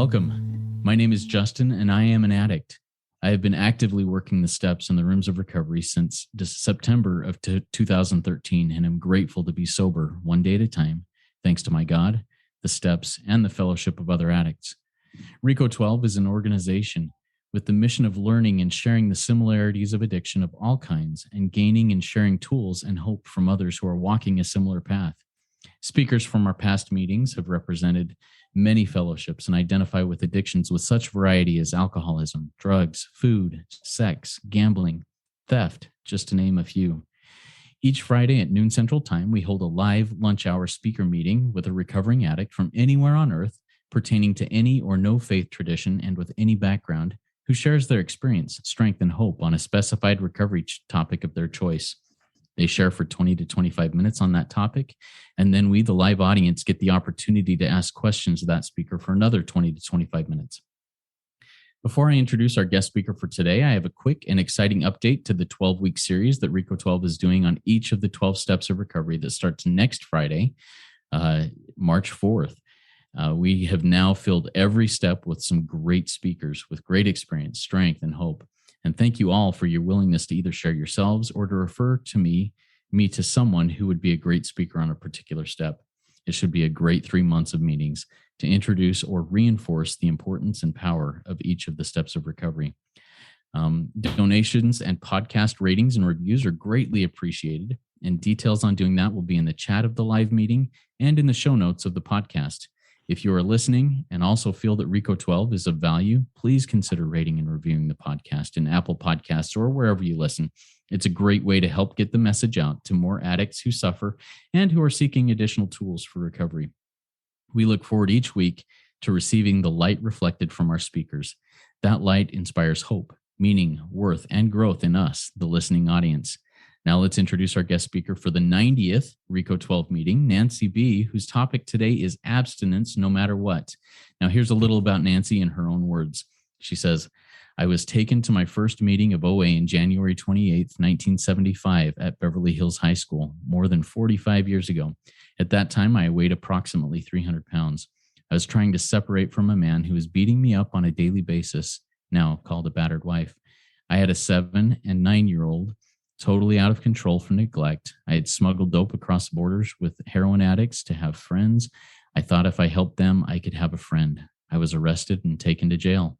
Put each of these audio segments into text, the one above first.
Welcome. My name is Justin, and I am an addict. I have been actively working the steps in the rooms of recovery since September of 2013, and am grateful to be sober one day at a time, thanks to my God, the steps, and the fellowship of other addicts. RICO 12 is an organization with the mission of learning and sharing the similarities of addiction of all kinds, and gaining and sharing tools and hope from others who are walking a similar path. Speakers from our past meetings have represented many fellowships and identify with addictions with such variety as alcoholism, drugs, food, sex, gambling, theft, just to name a few. Each Friday at noon Central Time, we hold a live lunch hour speaker meeting with a recovering addict from anywhere on earth, pertaining to any or no faith tradition and with any background, who shares their experience, strength, and hope on a specified recovery topic of their choice. They share for 20 to 25 minutes on that topic, and then we, the live audience, get the opportunity to ask questions of that speaker for another 20 to 25 minutes. Before I introduce our guest speaker for today, I have a quick and exciting update to the 12-week series that RICO 12 is doing on each of the 12 steps of recovery that starts next Friday, March 4th. We have now filled every step with some great speakers with great experience, strength, and hope. And thank you all for your willingness to either share yourselves or to refer to me to someone who would be a great speaker on a particular step. It should be a great 3 months of meetings to introduce or reinforce the importance and power of each of the steps of recovery. Donations and podcast ratings and reviews are greatly appreciated, and details on doing that will be in the chat of the live meeting and in the show notes of the podcast. If you are listening and also feel that RICO 12 is of value, please consider rating and reviewing the podcast in Apple Podcasts or wherever you listen. It's a great way to help get the message out to more addicts who suffer and who are seeking additional tools for recovery. We look forward each week to receiving the light reflected from our speakers. That light inspires hope, meaning, worth, and growth in us, the listening audience. Now let's introduce our guest speaker for the 90th RICO 12 meeting, Nanci B., whose topic today is abstinence no matter what. Now here's a little about Nanci in her own words. She says, I was taken to my first meeting of OA in January 28th, 1975 at Beverly Hills High School, more than 45 years ago. At that time, I weighed approximately 300 pounds. I was trying to separate from a man who was beating me up on a daily basis, now called a battered wife. I had a 7 and 9-year-old, totally out of control from neglect. I had smuggled dope across borders with heroin addicts to have friends. I thought if I helped them, I could have a friend. I was arrested and taken to jail.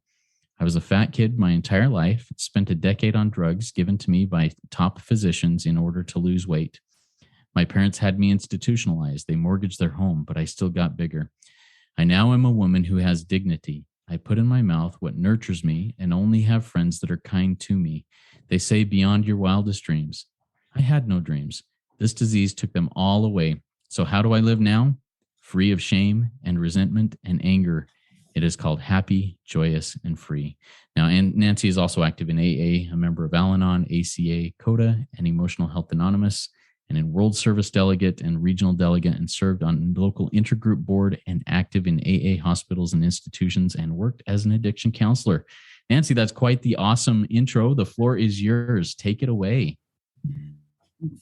I was a fat kid my entire life, spent a decade on drugs given to me by top physicians in order to lose weight. My parents had me institutionalized. They mortgaged their home, but I still got bigger. I now am a woman who has dignity. I put in my mouth what nurtures me and only have friends that are kind to me. They say beyond your wildest dreams. I had no dreams. This disease took them all away. So how do I live now? Free of shame and resentment and anger. It is called happy, joyous, and free. Now, and Nanci is also active in AA, a member of Al-Anon, ACA, CODA, and Emotional Health Anonymous, and in World Service Delegate and Regional Delegate, and served on local intergroup board and active in AA hospitals and institutions, and worked as an addiction counselor. Nanci, that's quite the awesome intro. The floor is yours. Take it away.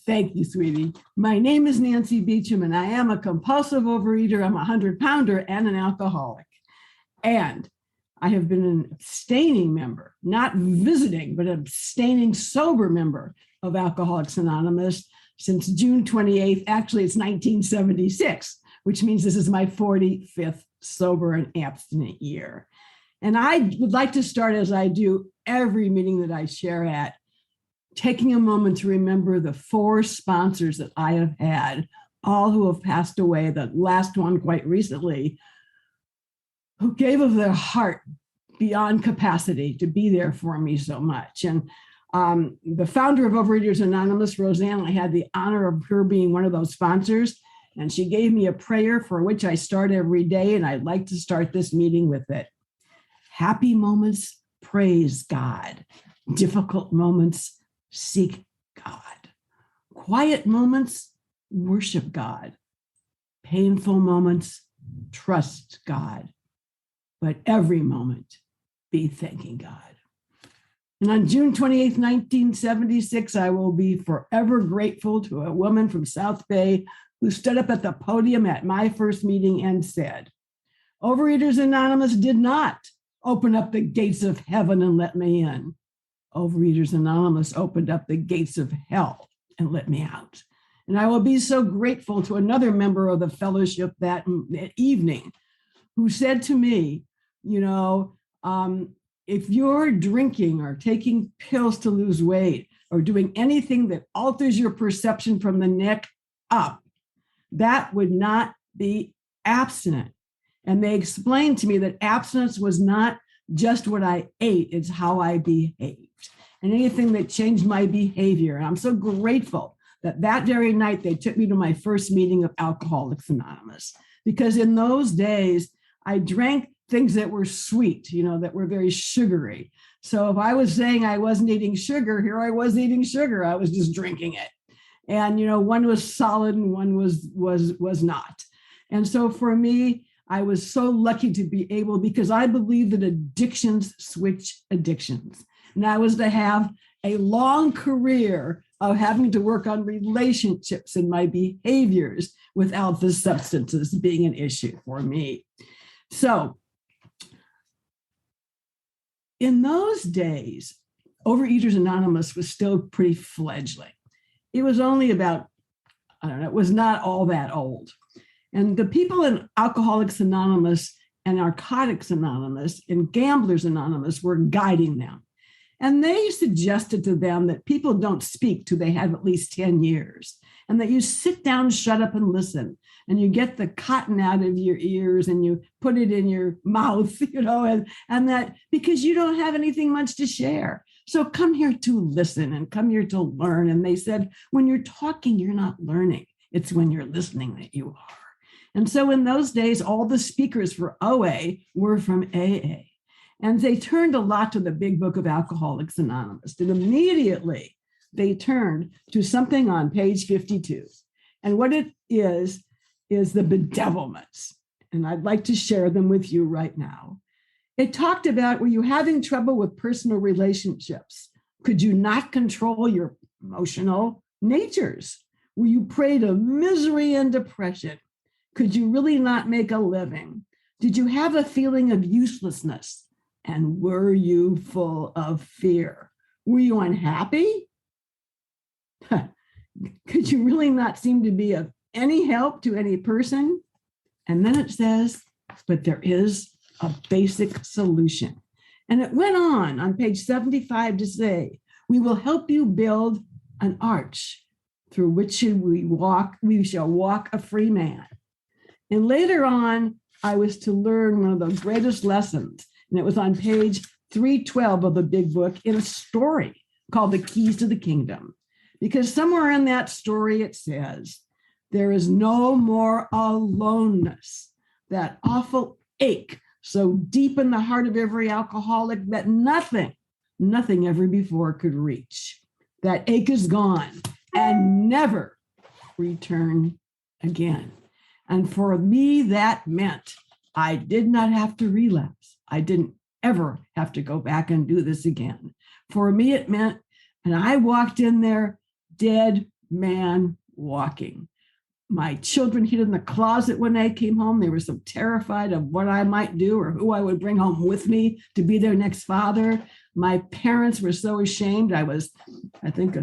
Thank you, sweetie. My name is Nanci Beecham, and I am a compulsive overeater. I'm a 100-pounder and an alcoholic. And I have been an abstaining member, not visiting, but abstaining sober member of Alcoholics Anonymous since June 28th. Actually, it's 1976, which means this is my 45th sober and abstinent year. And I would like to start, as I do every meeting that I share at, taking a moment to remember the 4 sponsors that I have had, all who have passed away, the last one quite recently, who gave of their heart beyond capacity to be there for me so much. And the founder of Overeaters Anonymous, Roseanne, I had the honor of her being one of those sponsors, and she gave me a prayer for which I start every day, and I'd like to start this meeting with it. Happy moments, praise God. Difficult moments, seek God. Quiet moments, worship God. Painful moments, trust God. But every moment, be thanking God. And on June 28th, 1976, I will be forever grateful to a woman from South Bay who stood up at the podium at my first meeting and said, Overeaters Anonymous did not open up the gates of heaven and let me in. Overeaters Anonymous opened up the gates of hell and let me out. And I will be so grateful to another member of the fellowship that evening who said to me, if you're drinking or taking pills to lose weight or doing anything that alters your perception from the neck up, that would not be abstinent. And they explained to me that abstinence was not just what I ate, it's how I behaved. And anything that changed my behavior. And I'm so grateful that very night they took me to my first meeting of Alcoholics Anonymous. Because in those days, I drank things that were sweet, that were very sugary. So if I was saying I wasn't eating sugar, here I was eating sugar. I was just drinking it. And, one was solid and one was not. And so for me, I was so lucky to be able, because I believe that addictions switch addictions. And I was to have a long career of having to work on relationships and my behaviors without the substances being an issue for me. So in those days, Overeaters Anonymous was still pretty fledgling. It was only about, it was not all that old. And the people in Alcoholics Anonymous and Narcotics Anonymous and Gamblers Anonymous were guiding them. And they suggested to them that people don't speak till they have at least 10 years, and that you sit down, shut up, and listen. And you get the cotton out of your ears and you put it in your mouth, and that because you don't have anything much to share. So come here to listen and come here to learn. And they said, when you're talking, you're not learning. It's when you're listening that you are. And so in those days, all the speakers for OA were from AA. And they turned a lot to the Big Book of Alcoholics Anonymous. And immediately they turned to something on page 52. And what it is the bedevilments. And I'd like to share them with you right now. It talked about, were you having trouble with personal relationships? Could you not control your emotional natures? Were you prey to misery and depression? Could you really not make a living? Did you have a feeling of uselessness? And were you full of fear? Were you unhappy? Could you really not seem to be of any help to any person? And then it says, but there is a basic solution. And it went on page 75 to say, we will help you build an arch through which we shall walk a free man. And later on, I was to learn one of the greatest lessons. And it was on page 312 of the Big Book in a story called The Keys to the Kingdom. Because somewhere in that story, it says, there is no more aloneness, that awful ache so deep in the heart of every alcoholic that nothing ever before could reach. That ache is gone and never return again. And for me, that meant I did not have to relapse. I didn't ever have to go back and do this again. For me, it meant, and I walked in there, dead man walking. My children hid in the closet when I came home. They were so terrified of what I might do or who I would bring home with me to be their next father. My parents were so ashamed. I was, I think,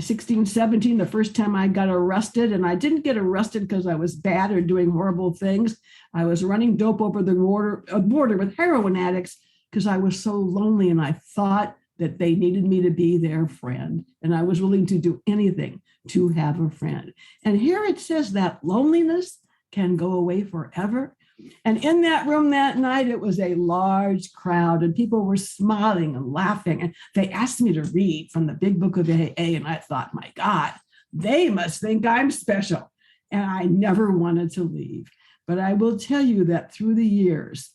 16, 17, the first time I got arrested. And I didn't get arrested because I was bad or doing horrible things. I was running dope over the border with heroin addicts because I was so lonely and I thought that they needed me to be their friend. And I was willing to do anything to have a friend. And here it says that loneliness can go away forever. And in that room that night, it was a large crowd and people were smiling and laughing. And they asked me to read from the Big Book of AA. And I thought, my God, they must think I'm special. And I never wanted to leave. But I will tell you that through the years,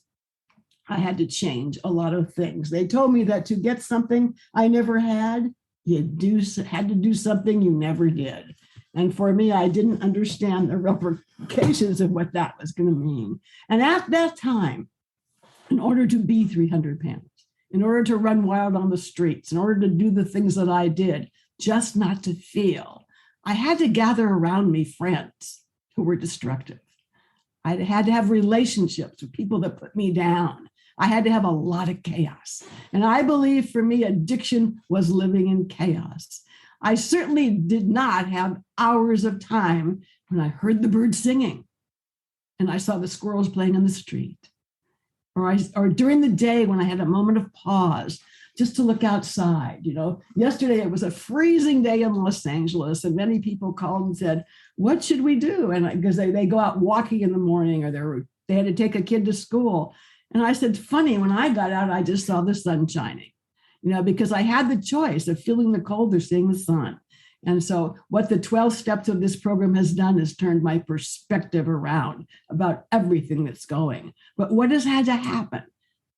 I had to change a lot of things. They told me that to get something I never had, you had to do something you never did. And for me, I didn't understand the repercussions of what that was going to mean. And at that time, in order to be 300 pounds, in order to run wild on the streets, in order to do the things that I did, just not to feel, I had to gather around me friends who were destructive. I had to have relationships with people that put me down. I had to have a lot of chaos. And I believe for me, addiction was living in chaos. I certainly did not have hours of time when I heard the birds singing and I saw the squirrels playing in the street. Or during the day when I had a moment of pause just to look outside. Yesterday it was a freezing day in Los Angeles, and many people called and said, what should we do? And because they go out walking in the morning, or they had to take a kid to school. And I said, funny, when I got out, I just saw the sun shining, because I had the choice of feeling the cold or seeing the sun. And so what the 12 steps of this program has done is turned my perspective around about everything that's going. But what has had to happen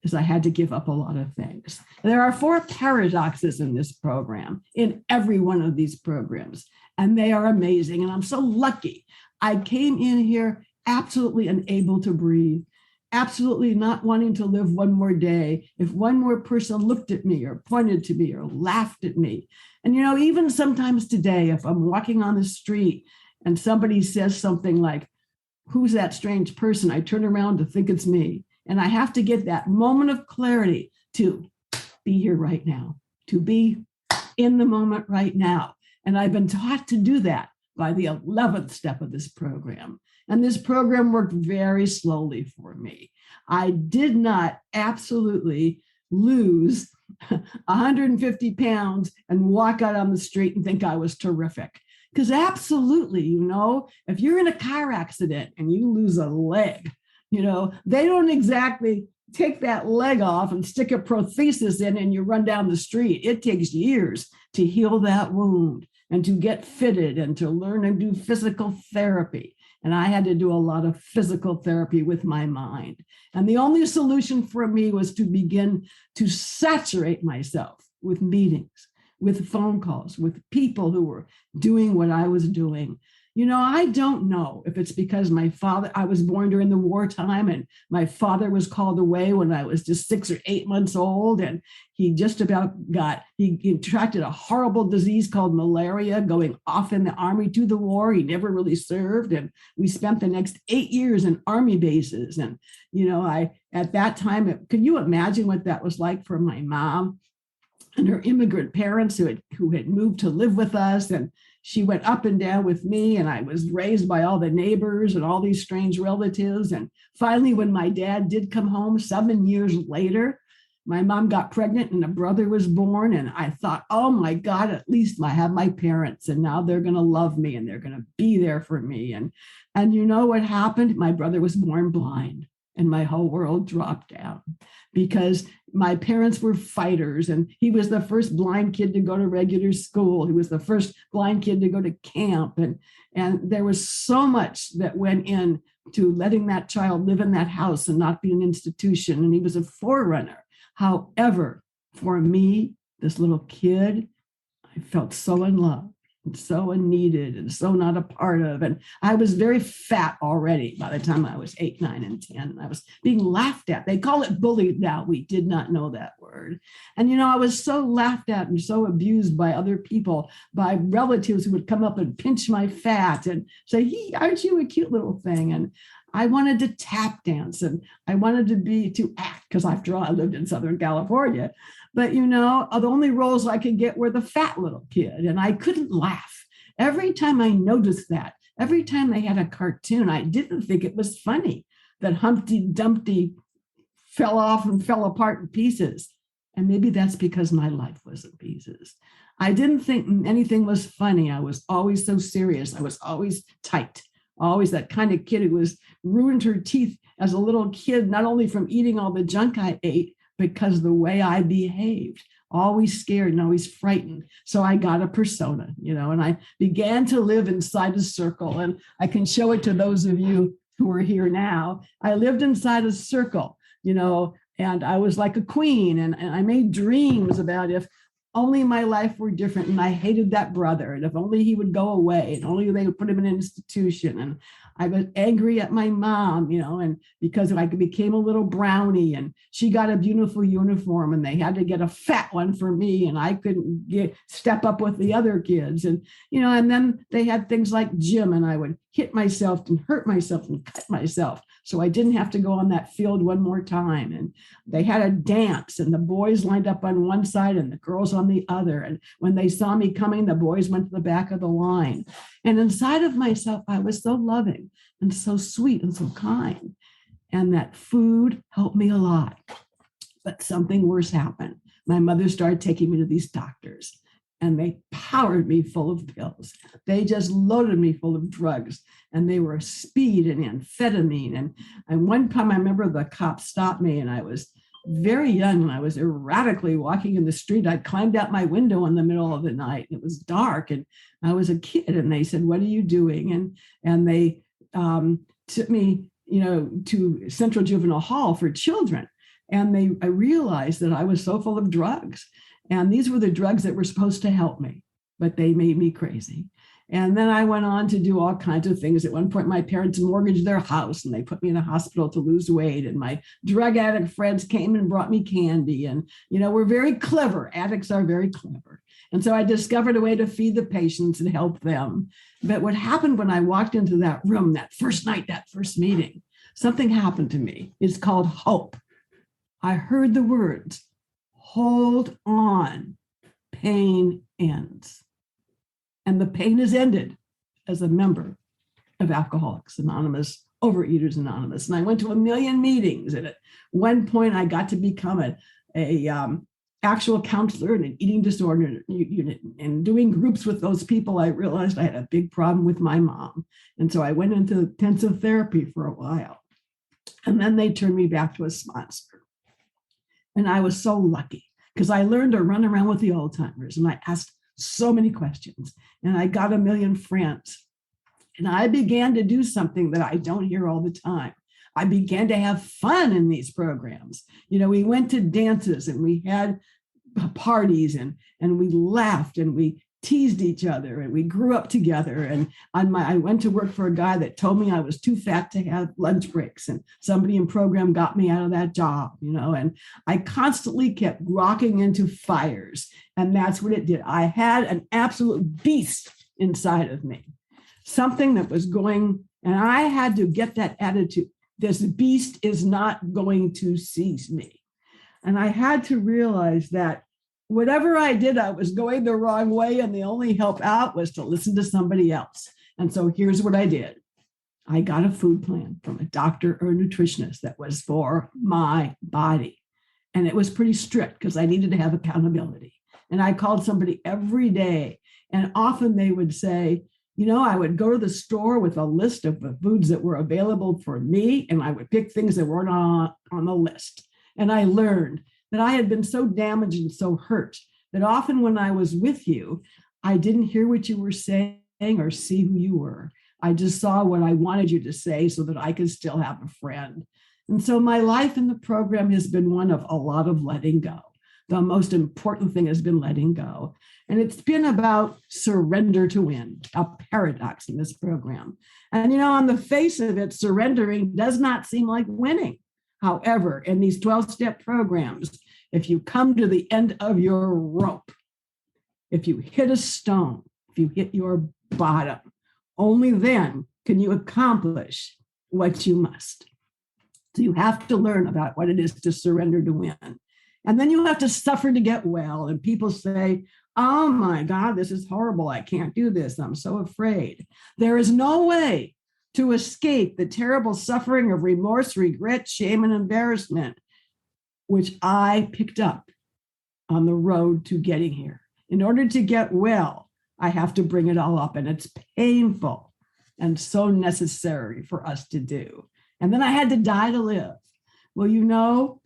is I had to give up a lot of things. There are 4 paradoxes in this program, in every one of these programs, and they are amazing. And I'm so lucky. I came in here absolutely unable to breathe, absolutely not wanting to live one more day. If one more person looked at me or pointed to me or laughed at me. And, even sometimes today, if I'm walking on the street and somebody says something like, who's that strange person? I turn around to think it's me. And I have to get that moment of clarity to be here right now, to be in the moment right now. And I've been taught to do that by the 11th step of this program. And this program worked very slowly for me. I did not absolutely lose 150 pounds and walk out on the street and think I was terrific. Because absolutely, if you're in a car accident and you lose a leg, they don't exactly take that leg off and stick a prosthesis in and you run down the street. It takes years to heal that wound and to get fitted and to learn and do physical therapy. And I had to do a lot of physical therapy with my mind. And the only solution for me was to begin to saturate myself with meetings, with phone calls, with people who were doing what I was doing. I don't know if it's because I was born during the wartime and my father was called away when I was just 6 or 8 months old. And he just about he contracted a horrible disease called malaria going off in the army to the war. He never really served. And we spent the next 8 years in army bases. And, at that time, can you imagine what that was like for my mom and her immigrant parents who had moved to live with us? And she went up and down with me, and I was raised by all the neighbors and all these strange relatives. And finally, when my dad did come home 7 years later, my mom got pregnant and a brother was born. And I thought, oh my God, at least I have my parents, and now they're going to love me and they're going to be there for me. And you know what happened? My brother was born blind, and my whole world dropped down because my parents were fighters, and he was the first blind kid to go to regular school. He was the first blind kid to go to camp. And there was so much that went in to letting that child live in that house and not be an institution. And he was a forerunner. However, for me, this little kid, I felt so in love and so unneeded and so not a part of. And I was very fat already by the time I was 8, 9, and 10. I was being laughed at. They call it bullied now. We did not know that word. And, I was so laughed at and so abused by other people, by relatives who would come up and pinch my fat and say, hey, aren't you a cute little thing? And I wanted to tap dance and I wanted to act, because after all, I lived in Southern California. But, the only roles I could get were the fat little kid, and I couldn't laugh. Every time I noticed that, every time they had a cartoon, I didn't think it was funny that Humpty Dumpty fell off and fell apart in pieces. And maybe that's because my life was in pieces. I didn't think anything was funny. I was always so serious. I was always tight. Always that kind of kid who was ruined her teeth as a little kid, not only from eating all the junk I ate, because the way I behaved, always scared and always frightened. So I got a persona, and I began to live inside a circle. And I can show it to those of you who are here now. I lived inside a circle, and I was like a queen. And I made dreams about if only my life were different, and I hated that brother, and if only he would go away, and only they would put him in an institution. And I was angry at my mom, and because I became a little brownie, and she got a beautiful uniform, and they had to get a fat one for me, and I couldn't step up with the other kids. And and then they had things like gym, and I would hit myself and hurt myself and cut myself, so I didn't have to go on that field one more time. And they had a dance, and the boys lined up on one side and the girls on the other. And when they saw me coming, the boys went to the back of the line. And inside of myself, I was so loving and so sweet and so kind. And that food helped me a lot. But something worse happened. My mother started taking me to these doctors, and they powered me full of pills. They just loaded me full of drugs, and they were speed and amphetamine. And one time I remember the cop stopped me, and I was very young, and I was erratically walking in the street. I climbed out my window in the middle of the night. It was dark, and I was a kid, and they said, "What are you doing?" And they took me, to Central Juvenile Hall for children. And I realized that I was so full of drugs. And these were the drugs that were supposed to help me, but they made me crazy. And then I went on to do all kinds of things. At one point, my parents mortgaged their house, and they put me in a hospital to lose weight. And my drug addict friends came and brought me candy. And, we're very clever. Addicts are very clever. And so I discovered a way to feed the patients and help them. But what happened when I walked into that room that first night, that first meeting, something happened to me. It's called hope. I heard the words, "Hold on, pain ends." And the pain is ended as a member of Alcoholics Anonymous, Overeaters Anonymous. And I went to a million meetings. And at one point, I got to become a actual counselor in an eating disorder unit. And doing groups with those people, I realized I had a big problem with my mom. And so I went into intensive therapy for a while. And then they turned me back to a sponsor. And I was so lucky, because I learned to run around with the old timers, and I asked so many questions, and I got a million friends. And I began to do something that I don't hear all the time. I began to have fun in these programs. We went to dances, and we had parties, and we laughed, and we teased each other, and we grew up together. And I went to work for a guy that told me I was too fat to have lunch breaks, and somebody in program got me out of that job, and I constantly kept rocking into fires, and that's what it did. I had an absolute beast inside of me, something that was going, and I had to get that attitude. This beast is not going to seize me. And I had to realize that whatever I did, I was going the wrong way, and the only help out was to listen to somebody else. And so here's what I did. I got a food plan from a doctor or a nutritionist that was for my body. And it was pretty strict, because I needed to have accountability. And I called somebody every day, and often they would say, I would go to the store with a list of the foods that were available for me, and I would pick things that weren't on the list. And I learned that I had been so damaged and so hurt that often when I was with you, I didn't hear what you were saying or see who you were. I just saw what I wanted you to say so that I could still have a friend. And so my life in the program has been one of a lot of letting go. The most important thing has been letting go. And it's been about surrender to win, a paradox in this program. And, on the face of it, surrendering does not seem like winning. However, in these 12-step programs, if you come to the end of your rope, if you hit a stone, if you hit your bottom, only then can you accomplish what you must. So you have to learn about what it is to surrender to win. And then you have to suffer to get well. And people say, "Oh my God, this is horrible. I can't do this. I'm so afraid." There is no way to escape the terrible suffering of remorse, regret, shame, and embarrassment, which I picked up on the road to getting here. In order to get well, I have to bring it all up, and it's painful and so necessary for us to do. And then I had to die to live. Well,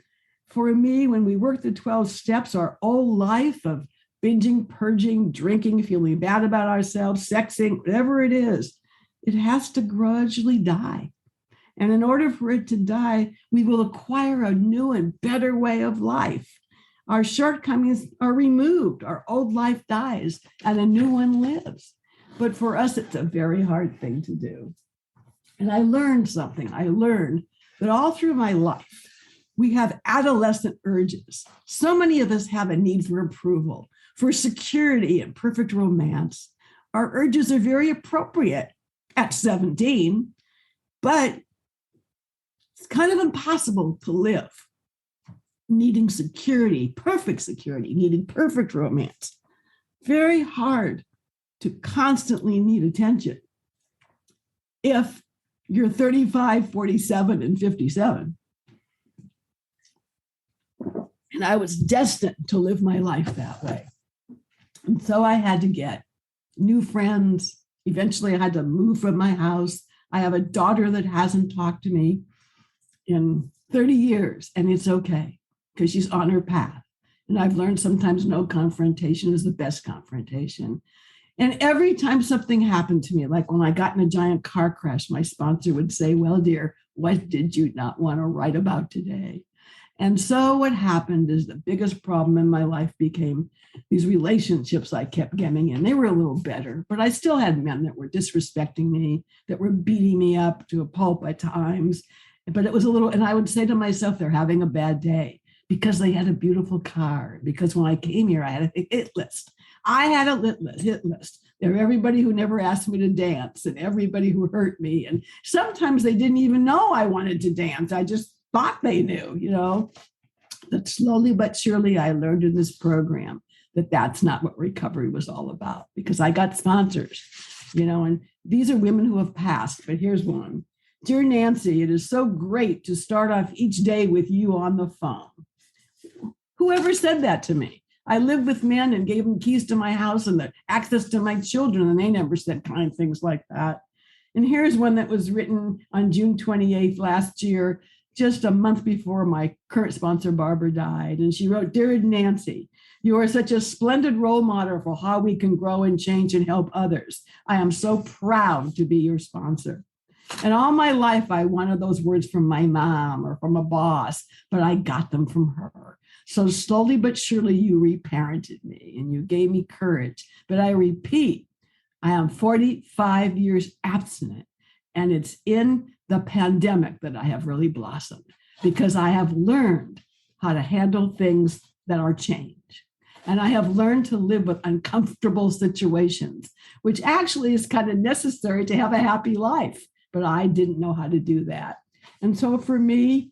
for me, when we work the 12 steps, our whole life of binging, purging, drinking, feeling bad about ourselves, sexing, whatever it is, it has to gradually die. And in order for it to die, we will acquire a new and better way of life. Our shortcomings are removed, our old life dies, and a new one lives. But for us, it's a very hard thing to do. And I learned something. I learned that all through my life, we have adolescent urges. So many of us have a need for approval, for security and perfect romance. Our urges are very appropriate at 17, but it's kind of impossible to live needing security, needing perfect romance. Very hard to constantly need attention if you're 35, 47, and 57. And I was destined to live my life that way. And so I had to get new friends. Eventually, I had to move from my house. I have a daughter that hasn't talked to me in 30 years, and it's okay because she's on her path. And I've learned sometimes no confrontation is the best confrontation. And every time something happened to me, like when I got in a giant car crash, my sponsor would say, well, dear, what did you not want to write about today? And so what happened is the biggest problem in my life became these relationships I kept getting in. They were a little better, but I still had men that were disrespecting me, that were beating me up to a pulp at times. But it was a little, and I would say to myself, they're having a bad day because they had a beautiful car. Because when I came here, I had a hit list. I had a hit list. There were everybody who never asked me to dance and everybody who hurt me. And sometimes they didn't even know I wanted to dance. I just thought they knew, you know. But slowly but surely, I learned in this program that that's not what recovery was all about, because I got sponsors, you know, and these are women who have passed. But here's one. Dear Nanci, it is so great to start off each day with you on the phone. Whoever said that to me? I lived with men and gave them keys to my house and the access to my children, and they never said kind things like that. And here's one that was written on June 28th last year, just a month before my current sponsor, Barbara, died. And she wrote, Dear Nanci, you are such a splendid role model for how we can grow and change and help others. I am so proud to be your sponsor. And all my life, I wanted those words from my mom or from a boss, but I got them from her. So slowly but surely, you reparented me and you gave me courage. But I repeat, I am 45 years abstinent, and it's in the pandemic that I have really blossomed, because I have learned how to handle things that are change. And I have learned to live with uncomfortable situations, which actually is kind of necessary to have a happy life. But I didn't know how to do that. And so for me,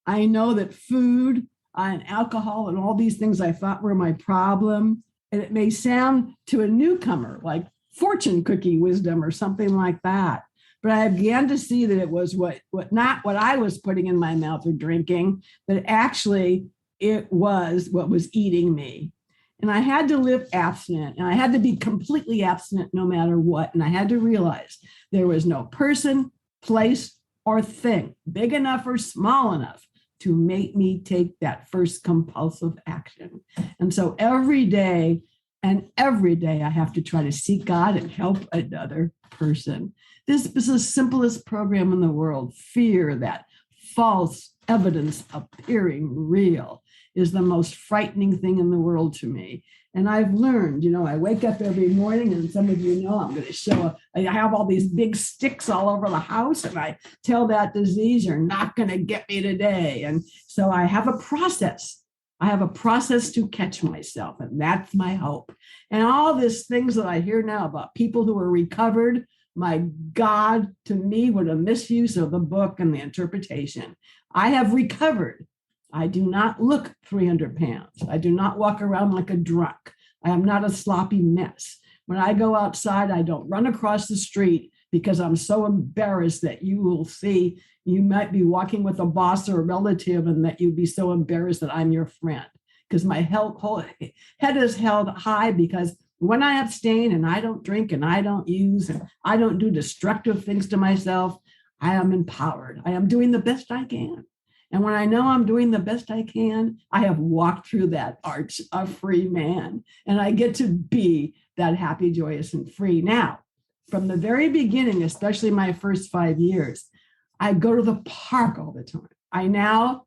I know that food and alcohol and all these things I thought were my problem. And it may sound to a newcomer like fortune cookie wisdom or something like that. But I began to see that it was not what I was putting in my mouth or drinking, but actually it was what was eating me. And I had to live abstinent, and I had to be completely abstinent no matter what. And I had to realize there was no person, place, or thing big enough or small enough to make me take that first compulsive action. And so every day I have to try to seek God and help another person. This is the simplest program in the world. Fear, that false evidence appearing real, is the most frightening thing in the world to me. And I've learned, you know, I wake up every morning, and some of you know I'm going to show, I have all these big sticks all over the house, and I tell that disease, you're not going to get me today. And so I have a process. I have a process to catch myself, and that's my hope. And all these things that I hear now about people who are recovered, my God, to me, what a misuse of the book and the interpretation. I have recovered. I do not look 300 pounds. I do not walk around like a drunk. I am not a sloppy mess. When I go outside, I don't run across the street because I'm so embarrassed that you will see, you might be walking with a boss or a relative, and that you'd be so embarrassed that I'm your friend. Because my whole head is held high, because when I abstain and I don't drink and I don't use and I don't do destructive things to myself, I am empowered. I am doing the best I can. And when I know I'm doing the best I can, I have walked through that arch of free man, and I get to be that happy, joyous, and free. Now, from the very beginning, especially my first 5 years, I go to the park all the time. I now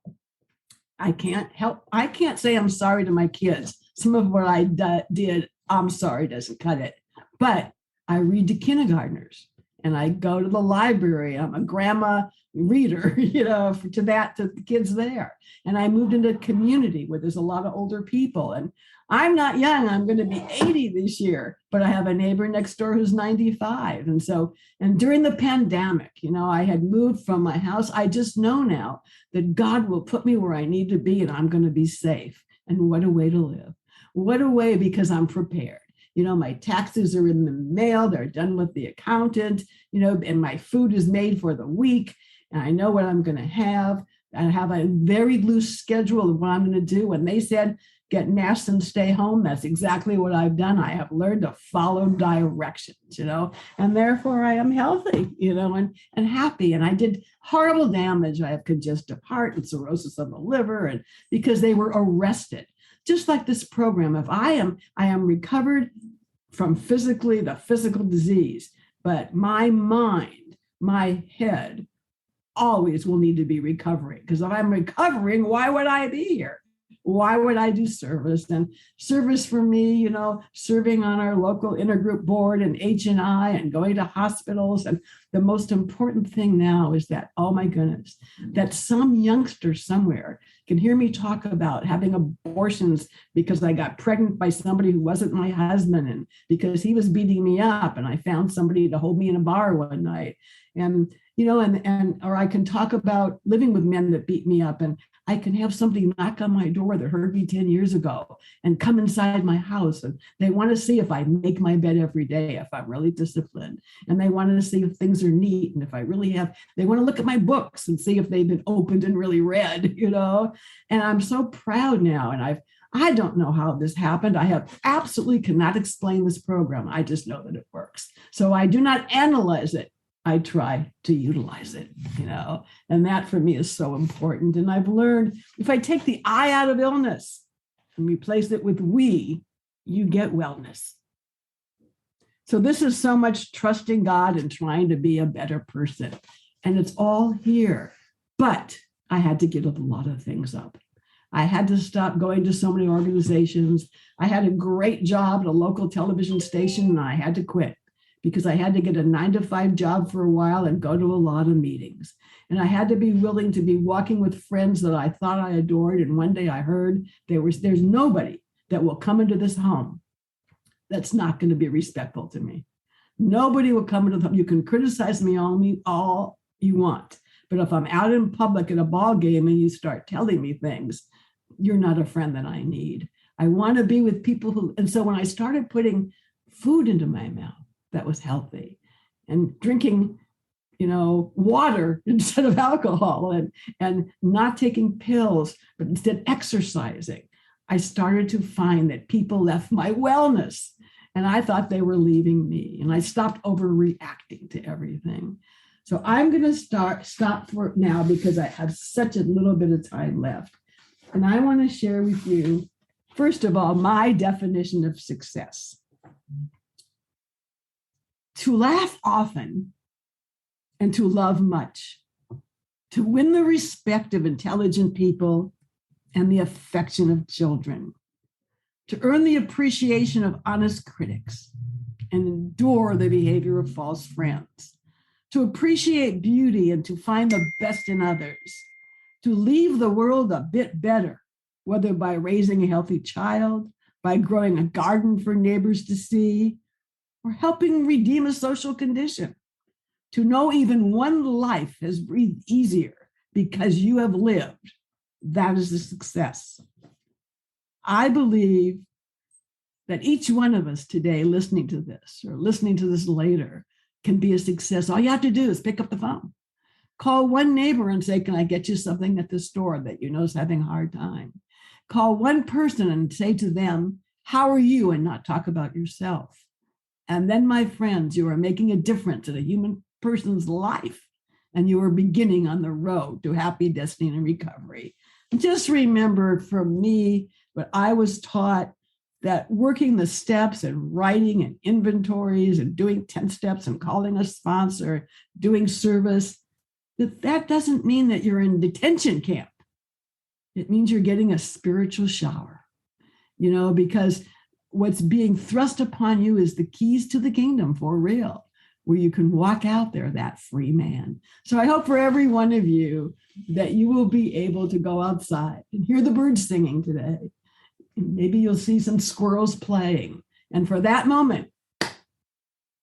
I can't say I'm sorry to my kids. Some of what I did, I'm sorry, doesn't cut it. But I read to kindergartners and I go to the library. I'm a grandma reader, to the kids there. And I moved into a community where there's a lot of older people. And I'm not young. I'm going to be 80 this year, but I have a neighbor next door who's 95. And during the pandemic, I had moved from my house. I just know now that God will put me where I need to be and I'm going to be safe. And what a way to live. What a way, because I'm prepared. My taxes are in the mail. They're done with the accountant, and my food is made for the week. And I know what I'm going to have. I have a very loose schedule of what I'm going to do. When they said, get masks and stay home, that's exactly what I've done. I have learned to follow directions, and therefore I am healthy, and happy. And I did horrible damage. I have congestive heart and cirrhosis of the liver, and because they were arrested. Just like this program, if I am recovered from the physical disease, but my mind, my head always will need to be recovering. Because if I'm recovering, why would I be here? Why would I do service? And service for me, serving on our local intergroup board and H&I and going to hospitals. And the most important thing now is that, oh my goodness, that some youngster somewhere can hear me talk about having abortions because I got pregnant by somebody who wasn't my husband and because he was beating me up and I found somebody to hold me in a bar one night. And, or I can talk about living with men that beat me up, and I can have somebody knock on my door that heard me 10 years ago and come inside my house. And they want to see if I make my bed every day, if I'm really disciplined. And they want to see if things are neat. And if I really they want to look at my books and see if they've been opened and really read, And I'm so proud now. And I don't know how this happened. I have absolutely cannot explain this program. I just know that it works. So I do not analyze it. I try to utilize it, and that for me is so important. And I've learned if I take the I out of illness and replace it with we, you get wellness. So this is so much trusting God and trying to be a better person. And it's all here. But I had to give a lot of things up. I had to stop going to so many organizations. I had a great job at a local television station and I had to quit, because I had to get a 9-to-5 job for a while and go to a lot of meetings. And I had to be willing to be walking with friends that I thought I adored. And one day I heard there's nobody that will come into this home that's not going to be respectful to me. Nobody will come into the home. You can criticize me all you want. But if I'm out in public at a ball game and you start telling me things, you're not a friend that I need. I want to be with people and so when I started putting food into my mouth, that was healthy, and drinking, water instead of alcohol, and not taking pills, but instead exercising, I started to find that people left my wellness and I thought they were leaving me, and I stopped overreacting to everything. So I'm going to stop for now because I have such a little bit of time left. And I want to share with you, first of all, my definition of success. To laugh often and to love much, to win the respect of intelligent people and the affection of children, to earn the appreciation of honest critics and endure the behavior of false friends, to appreciate beauty and to find the best in others, to leave the world a bit better, whether by raising a healthy child, by growing a garden for neighbors to see, or helping redeem a social condition. To know even one life has breathed easier because you have lived, that is a success. I believe that each one of us today listening to this or listening to this later can be a success. All you have to do is pick up the phone. Call one neighbor and say, can I get you something at the store that you know is having a hard time? Call one person and say to them, how are you? And not talk about yourself. And then, my friends, you are making a difference in a human person's life, and you are beginning on the road to happy destiny and recovery. And just remember, for me, what I was taught, that working the steps and writing and inventories and doing 10 steps and calling a sponsor, doing service, that doesn't mean that you're in detention camp. It means you're getting a spiritual shower, because what's being thrust upon you is the keys to the kingdom for real, where you can walk out there that free man. So I hope for every one of you that you will be able to go outside and hear the birds singing today. And maybe you'll see some squirrels playing. And for that moment,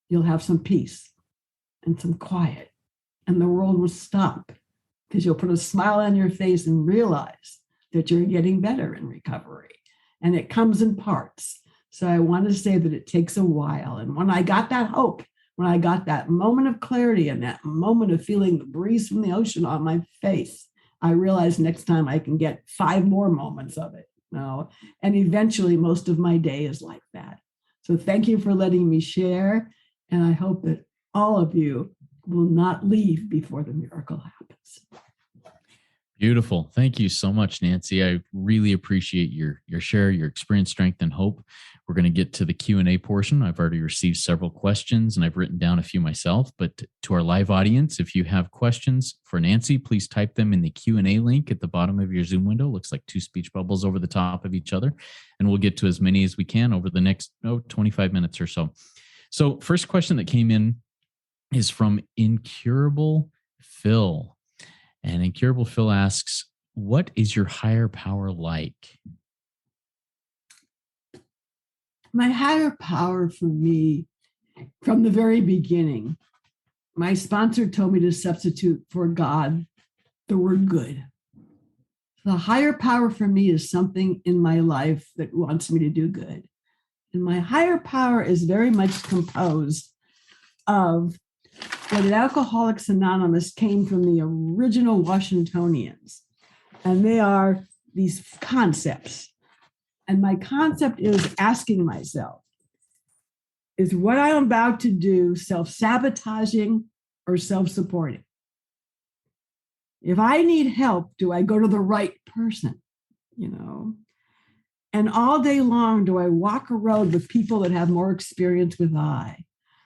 you'll have some peace and some quiet, and the world will stop because you'll put a smile on your face and realize that you're getting better in recovery. And it comes in parts. So I want to say that it takes a while. And when I got that hope, when I got that moment of clarity and that moment of feeling the breeze from the ocean on my face, I realized next time I can get 5 more moments of it. And eventually most of my day is like that. So thank you for letting me share. And I hope that all of you will not leave before the miracle happens. Beautiful. Thank you so much, Nanci. I really appreciate your share, your experience, strength, and hope. We're going to get to the Q&A portion. I've already received several questions and I've written down a few myself, but to our live audience, if you have questions for Nanci, please type them in the Q&A link at the bottom of your Zoom window. Looks like 2 speech bubbles over the top of each other, and we'll get to as many as we can over the next 25 minutes or so. So first question that came in is from Incurable Phil. And Incurable Phil asks, what is your higher power like? My higher power for me, from the very beginning, my sponsor told me to substitute for God the word good. The higher power for me is something in my life that wants me to do good. And my higher power is very much composed of what at Alcoholics Anonymous came from the original Washingtonians. And they are these concepts. And my concept is asking myself, is what I'm about to do self-sabotaging or self-supporting? If I need help, do I go to the right person? And all day long, do I walk a road with people that have more experience with I?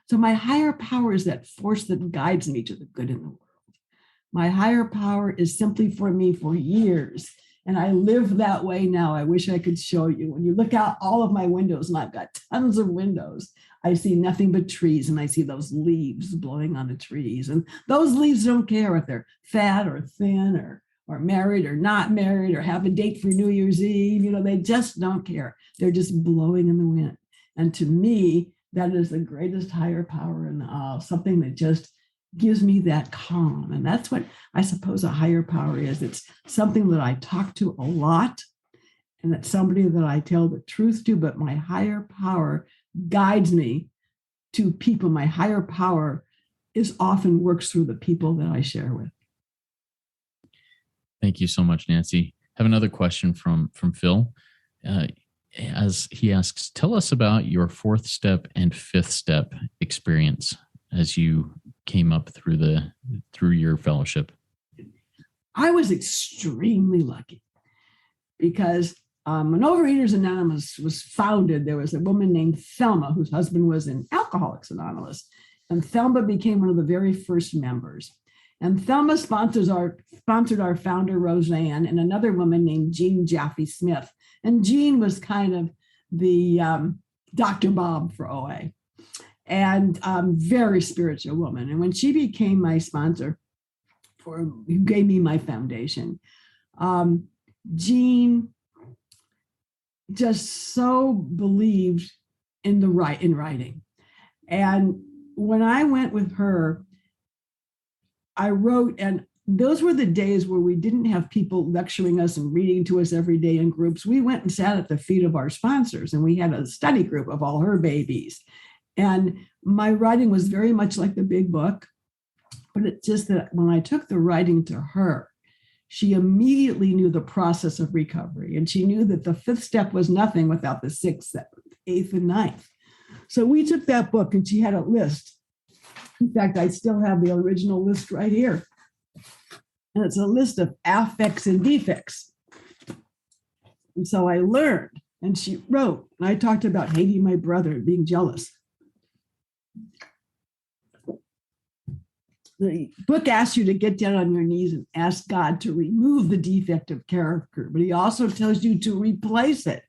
So my higher power is that force that guides me to the good in the world. My higher power is simply for me for years. And I live that way now. I wish I could show you. When you look out all of my windows, and I've got tons of windows, I see nothing but trees, and I see those leaves blowing on the trees. And those leaves don't care if they're fat or thin or married or not married or have a date for New Year's Eve. They just don't care. They're just blowing in the wind. And to me, that is the greatest higher power in all, something that just gives me that calm. And that's what I suppose a higher power is. It's something that I talk to a lot, and it's somebody that I tell the truth to, but my higher power guides me to people. My higher power often works through the people that I share with. Thank you so much, Nanci. I have another question from Phil. As he asks, tell us about your 4th step and 5th step experience as you came up through your fellowship. I was extremely lucky because when Overeaters Anonymous was founded, there was a woman named Thelma whose husband was in Alcoholics Anonymous, and Thelma became one of the very first members. And Thelma sponsored our founder, Roseanne, and another woman named Jean Jaffe Smith. And Jean was kind of the Dr. Bob for OA, and very spiritual woman. And when she became my sponsor, who gave me my foundation, Jean just so believed in writing. And when I went with her, I wrote, and those were the days where we didn't have people lecturing us and reading to us every day in groups. We went and sat at the feet of our sponsors, and we had a study group of all her babies. And my writing was very much like the big book, but it's just that when I took the writing to her, she immediately knew the process of recovery. And she knew that the 5th step was nothing without the 6th, 7th, 8th, and 9th. So we took that book, and she had a list. In fact, I still have the original list right here. And it's a list of affects and defects. And so I learned, and she wrote, and I talked about hating my brother and being jealous. the book asks you to get down on your knees and ask God to remove the defective character, but he also tells you to replace it.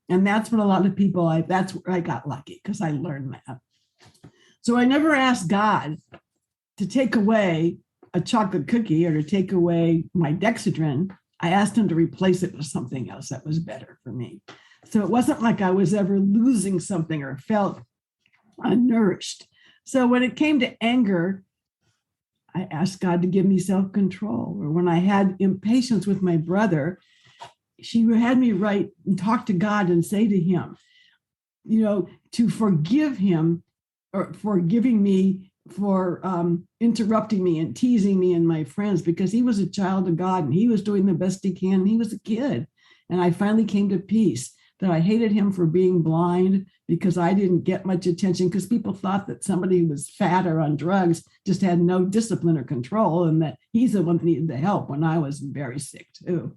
And that's what a lot of people, that's where I got lucky because I learned that. So I never asked God to take away a chocolate cookie or to take away my Dexedrine. I asked him to replace it with something else that was better for me. So it wasn't like I was ever losing something or felt unnourished. So when it came to anger, I asked God to give me self-control. Or when I had impatience with my brother, she had me write and talk to God and say to him, to forgive him or forgiving me for interrupting me and teasing me and my friends, because he was a child of God and he was doing the best he can. He was a kid. And I finally came to peace that I hated him for being blind because I didn't get much attention, because people thought that somebody who was fat or on drugs just had no discipline or control, and that he's the one that needed the help when I was very sick too.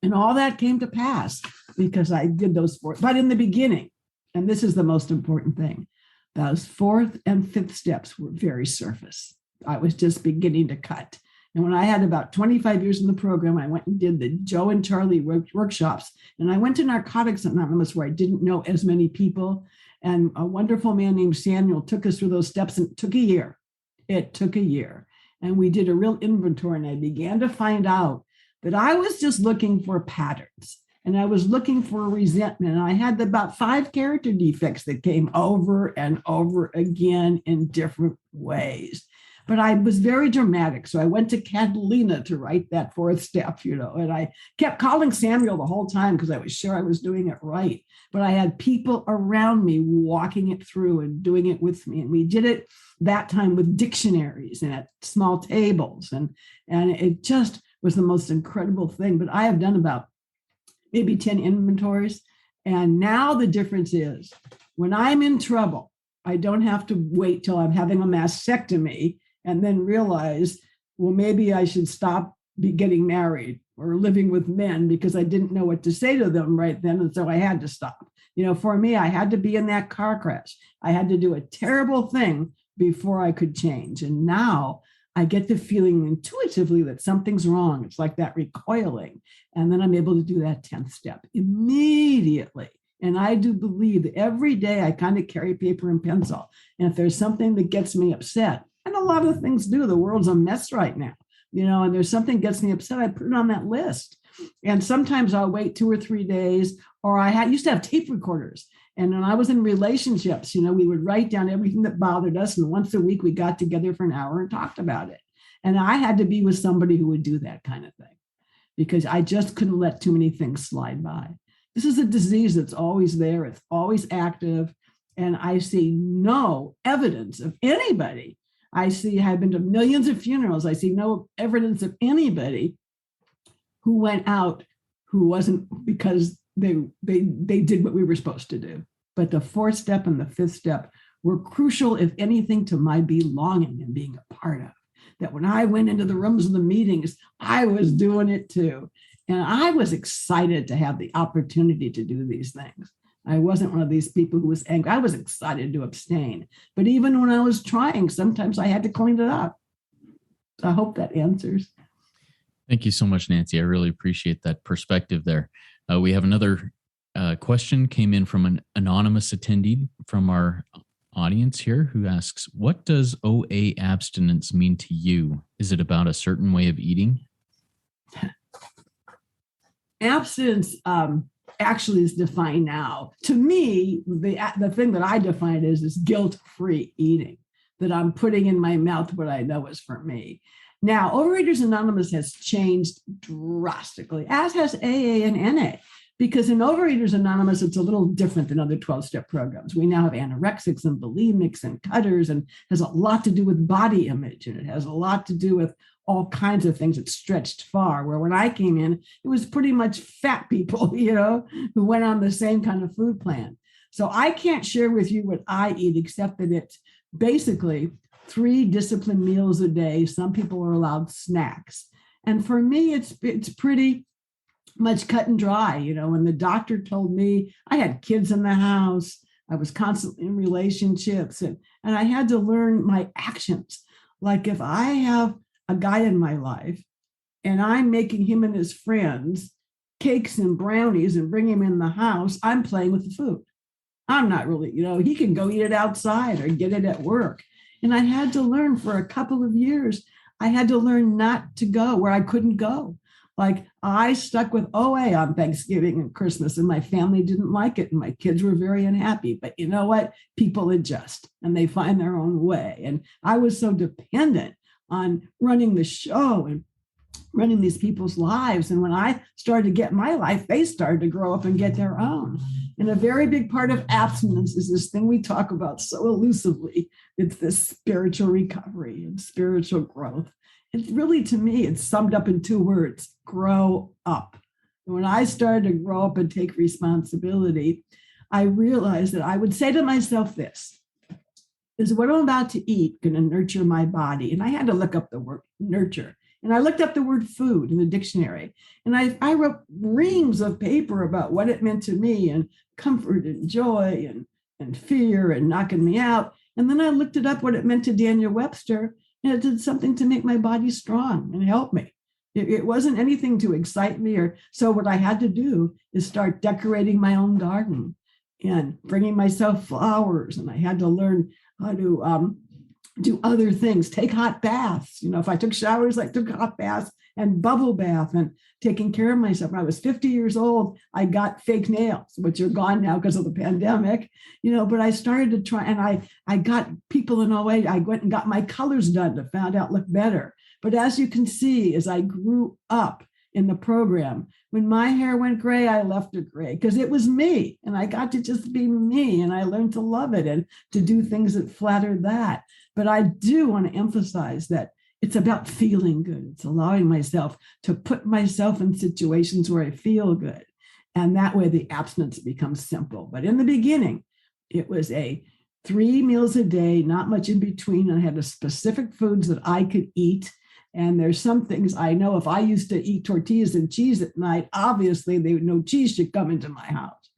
And all that came to pass because I did those four. But in the beginning, and this is the most important thing, those fourth and fifth steps were very surface. I was just beginning to cut. And when I had about 25 years in the program, I went and did the Joe and Charlie workshops. And I went to Narcotics Anonymous, where I didn't know as many people. And a wonderful man named Samuel took us through those steps, and it took a year. It took a year. And we did a real inventory, and I began to find out that I was just looking for patterns. And I was looking for resentment. And I had about 5 character defects that came over and over again in different ways. But I was very dramatic. So I went to Catalina to write that fourth step, and I kept calling Samuel the whole time because I was sure I was doing it right. But I had people around me walking it through and doing it with me. And we did it that time with dictionaries and at small tables. And it just was the most incredible thing. But I have done about maybe 10 inventories. And now the difference is when I'm in trouble, I don't have to wait till I'm having a mastectomy and then realize, well, maybe I should stop getting married or living with men because I didn't know what to say to them right then. And so I had to stop. For me, I had to be in that car crash. I had to do a terrible thing before I could change. And now I get the feeling intuitively that something's wrong. It's like that recoiling. And then I'm able to do that 10th step immediately. And I do believe that every day I kind of carry paper and pencil. And if there's something that gets me upset, and a lot of things do, the world's a mess right now, and there's something gets me upset, I put it on that list. And sometimes I'll wait 2 or 3 days, or I used to have tape recorders. And when I was in relationships, we would write down everything that bothered us. And once a week, we got together for an hour and talked about it. And I had to be with somebody who would do that kind of thing because I just couldn't let too many things slide by. This is a disease that's always there. It's always active. And I see no evidence of anybody. I've been to millions of funerals. I see no evidence of anybody who went out who wasn't because they did what we were supposed to do. But the fourth step and the fifth step were crucial, if anything, to my belonging and being a part of. That when I went into the rooms of the meetings, I was doing it too. And I was excited to have the opportunity to do these things. I wasn't one of these people who was angry. I was excited to abstain. But even when I was trying, sometimes I had to clean it up. So I hope that answers. Thank you so much, Nanci. I really appreciate that perspective there. We have another question came in from an anonymous attendee from our audience here who asks, what does OA abstinence mean to you? Is it about a certain way of eating? Abstinence actually is defined now. To me, the thing that I define is guilt-free eating, that I'm putting in my mouth what I know is for me. Now, Overeaters Anonymous has changed drastically, as has AA and NA, because in Overeaters Anonymous, it's a little different than other 12-step programs. We now have anorexics and bulimics and cutters, and has a lot to do with body image, and it has a lot to do with all kinds of things. It's stretched far, where when I came in, it was pretty much fat people, who went on the same kind of food plan. So I can't share with you what I eat, except that it's basically 3 disciplined meals a day. Some people are allowed snacks. And for me, it's pretty much cut and dry. When the doctor told me, I had kids in the house, I was constantly in relationships, and I had to learn my actions. Like if I have a guy in my life and I'm making him and his friends cakes and brownies and bring him in the house, I'm playing with the food. I'm not really, he can go eat it outside or get it at work. And I had to learn for a couple of years, I had to learn not to go where I couldn't go. Like I stuck with OA on Thanksgiving and Christmas, and my family didn't like it, and my kids were very unhappy. But you know what? People adjust and they find their own way. And I was so dependent on running the show and running these people's lives. And when I started to get my life, they started to grow up and get their own. And a very big part of abstinence is this thing we talk about so elusively. It's this spiritual recovery and spiritual growth. It's really, to me, it's summed up in 2 words: grow up. And when I started to grow up and take responsibility, I realized that I would say to myself this: is what I'm about to eat going to nurture my body? And I had to look up the word nurture. And I looked up the word food in the dictionary. And I wrote reams of paper about what it meant to me, and comfort and joy and fear and knocking me out. And then I looked it up what it meant to Daniel Webster, and it did something to make my body strong and help me. It wasn't anything to excite me. So what I had to do is start decorating my own garden and bringing myself flowers. And I had to learn how to do other things, take hot baths. If I took showers, I took hot baths and bubble bath and taking care of myself. When I was 50 years old, I got fake nails, which are gone now because of the pandemic, but I started to try, and I got people in OA. I went and got my colors done to find out look better. But as you can see, as I grew up in the program, when my hair went gray, I left it gray because it was me, and I got to just be me, and I learned to love it and to do things that flattered that. But I do want to emphasize that it's about feeling good. It's allowing myself to put myself in situations where I feel good. And that way the abstinence becomes simple. But in the beginning, it was 3 meals a day, not much in between. I had a specific foods that I could eat. And there's some things I know if I used to eat tortillas and cheese at night, obviously no cheese should come into my house.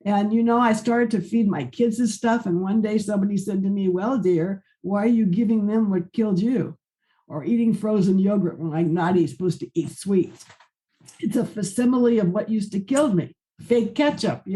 And, I started to feed my kids this stuff. And one day somebody said to me, well, dear, why are you giving them what killed you? Or eating frozen yogurt when I'm not supposed to eat sweets. It's a facsimile of what used to kill me. Fake ketchup,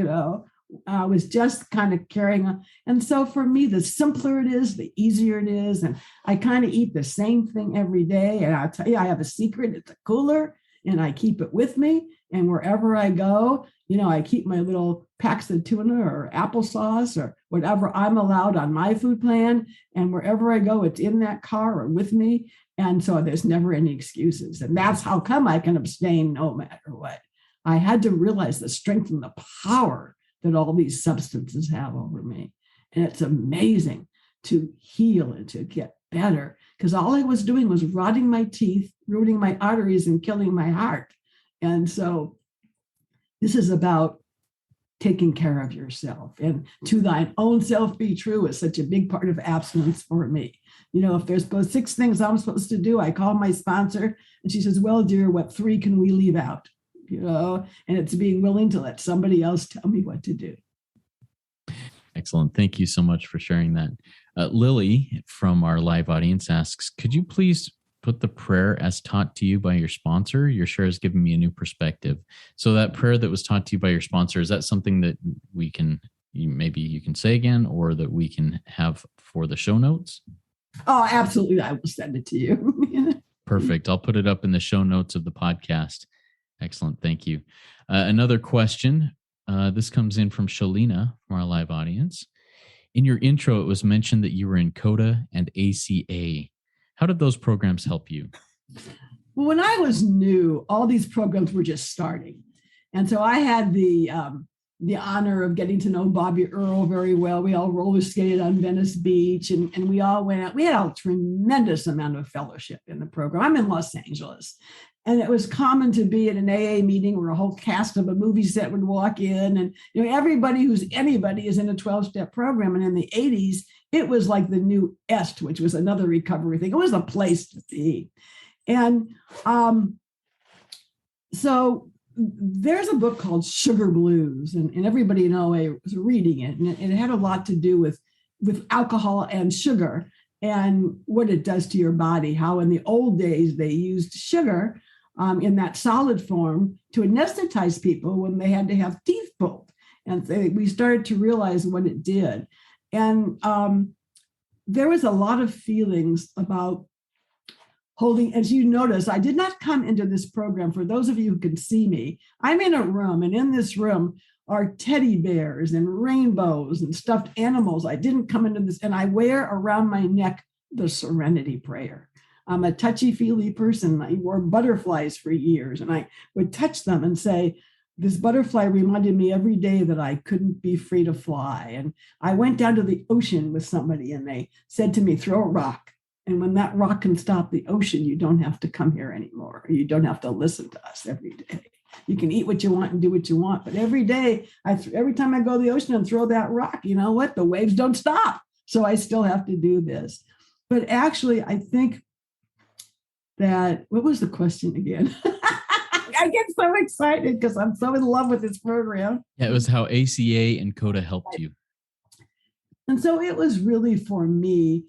I was just kind of carrying on. And so for me, the simpler it is, the easier it is. And I kind of eat the same thing every day. And I'll tell you, I have a secret. It's a cooler, and I keep it with me. And wherever I go, I keep my little packs of tuna or applesauce or whatever I'm allowed on my food plan. And wherever I go, it's in that car or with me. And so there's never any excuses. And that's how come I can abstain no matter what. I had to realize the strength and the power that all these substances have over me. And it's amazing to heal and to get better, because all I was doing was rotting my teeth, ruining my arteries, and killing my heart. And so this is about taking care of yourself, and to thine own self be true is such a big part of abstinence for me. If there's both 6 things I'm supposed to do, I call my sponsor and she says, well, dear, what 3 can we leave out? And it's being willing to let somebody else tell me what to do. Excellent. Thank you so much for sharing that. Lily from our live audience asks, could you please put the prayer as taught to you by your sponsor? Your share has given me a new perspective. So that prayer that was taught to you by your sponsor, is that something that maybe you can say again, or that we can have for the show notes? Oh, absolutely. I will send it to you. Perfect. I'll put it up in the show notes of the podcast. Excellent. Thank you. Another question. This comes in from Shalina from our live audience. In your intro, it was mentioned that you were in CODA and ACA. How did those programs help you? Well, when I was new, all these programs were just starting. And so I had the honor of getting to know Bobby Earl very well. We all roller skated on Venice Beach, and we all went out. We had a tremendous amount of fellowship in the program. I'm in Los Angeles. And it was common to be at an AA meeting where a whole cast of a movie set would walk in, and everybody who's anybody is in a 12-step program. And in the 80s, it was like the new EST, which was another recovery thing. It was a place to be. And so there's a book called Sugar Blues, and everybody in OA was reading it. And it had a lot to do with alcohol and sugar. and what it does to your body, how in the old days they used sugar in that solid form to anesthetize people when they had to have teeth pulled. And we started to realize what it did. And there was a lot of feelings about holding, as you notice, I did not come into this program. For those of you who can see me, I'm in a room, and in this room are teddy bears and rainbows and stuffed animals. I didn't come into this, and I wear around my neck the Serenity Prayer. I'm a touchy-feely person. I wore butterflies for years, and I would touch them and say, this butterfly reminded me every day that I couldn't be free to fly. And I went down to the ocean with somebody, and they said to me, throw a rock. And when that rock can stop the ocean, you don't have to come here anymore. You don't have to listen to us every day. You can eat what you want and do what you want. But every day, every time I go to the ocean and throw that rock, you know what? The waves don't stop. So I still have to do this. But actually, I think that, what was the question again? I get so excited because I'm so in love with this program. Yeah, it was how ACA and CODA helped you. And so it was really for me,